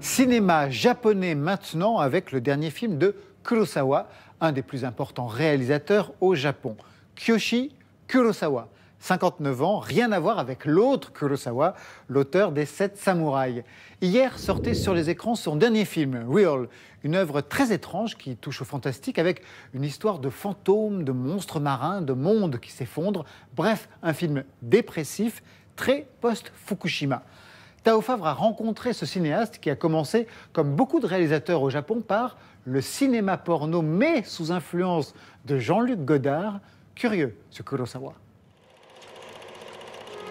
Cinéma japonais maintenant avec le dernier film de Kurosawa, un des plus importants réalisateurs au Japon. Kiyoshi Kurosawa, 59 ans, rien à voir avec l'autre Kurosawa, l'auteur des 7 samouraïs. Hier sortait sur les écrans son dernier film, Real, une œuvre très étrange qui touche au fantastique avec une histoire de fantômes, de monstres marins, de mondes qui s'effondrent. Bref, un film dépressif, très post-Fukushima. Tao Favre a rencontré ce cinéaste qui a commencé, comme beaucoup de réalisateurs au Japon, par le cinéma porno, mais sous influence de Jean-Luc Godard. Curieux, ce Kurosawa.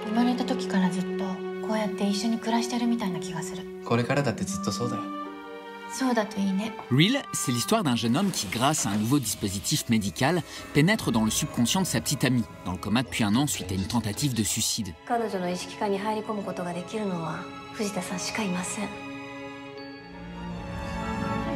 生まれた時からずっとこうやって一緒に暮らしてるみたいな気がする。これからだってずっとそうだよ。そうだといいね。Real, c'est l'histoire d'un jeune homme qui, grâce à un nouveau dispositif médical, pénètre dans le subconscient de sa petite amie, dans le coma depuis un an suite à une tentative de suicide. 彼女の意識下に入り込むことができるのは藤田さんしかいません。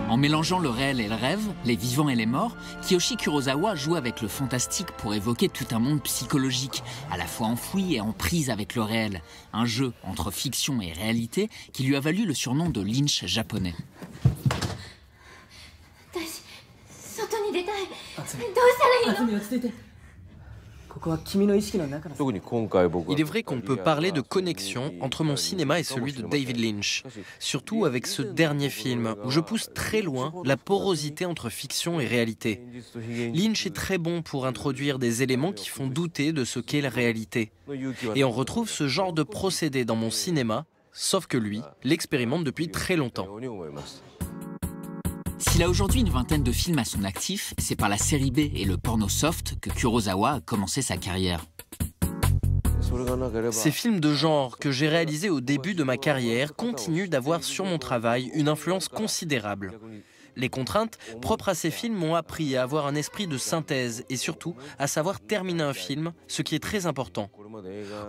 En mélangeant le réel et le rêve, les vivants et les morts, Kiyoshi Kurosawa joue avec le fantastique pour évoquer tout un monde psychologique, à la fois enfoui et en prise avec le réel. Un jeu entre fiction et réalité qui lui a valu le surnom de Lynch japonais. 私、外に出たい。どうしたらいいの？ Il est vrai qu'on peut parler de connexion entre mon cinéma et celui de David Lynch, surtout avec ce dernier film où je pousse très loin la porosité entre fiction et réalité. Lynch est très bon pour introduire des éléments qui font douter de ce qu'est la réalité. Et on retrouve ce genre de procédé dans mon cinéma, sauf que lui l'expérimente depuis très longtemps. S'il a aujourd'hui une vingtaine de films à son actif, c'est par la série B et le porno soft que Kurosawa a commencé sa carrière. Ces films de genre que j'ai réalisés au début de ma carrière continuent d'avoir sur mon travail une influence considérable. Les contraintes propres à ces films m'ont appris à avoir un esprit de synthèse et surtout à savoir terminer un film, ce qui est très important.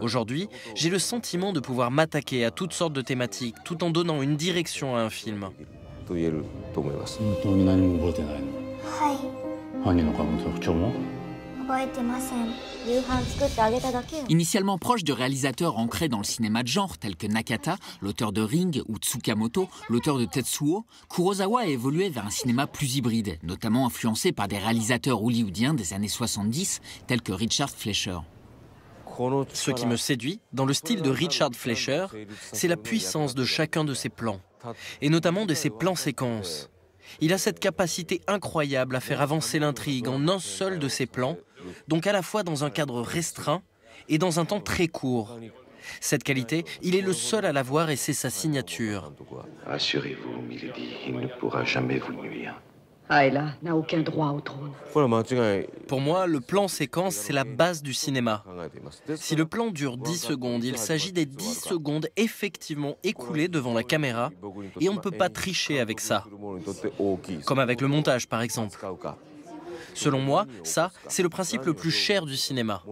Aujourd'hui, j'ai le sentiment de pouvoir m'attaquer à toutes sortes de thématiques tout en donnant une direction à un film. Initialement proche de réalisateurs ancrés dans le cinéma de genre tels que Nakata, l'auteur de Ring, ou Tsukamoto, l'auteur de Tetsuo, Kurosawa a évolué vers un cinéma plus hybride, notamment influencé par des réalisateurs hollywoodiens des années 70 tels que Richard Fleischer. Ce qui me séduit, dans le style de Richard Fleischer, c'est la puissance de chacun de ses plans, et notamment de ses plans séquences. Il a cette capacité incroyable à faire avancer l'intrigue en un seul de ses plans, donc à la fois dans un cadre restreint et dans un temps très court. Cette qualité, il est le seul à l'avoir et c'est sa signature. Rassurez-vous, Milady, il ne pourra jamais vous nuire. Ayla n'a aucun droit au trône. Pour moi, le plan séquence, c'est la base du cinéma. Si le plan dure 10 secondes, il s'agit des 10 secondes effectivement écoulées devant la caméra et on ne peut pas tricher avec ça. Comme avec le montage, par exemple. Selon moi, ça, c'est le principe le plus cher du cinéma.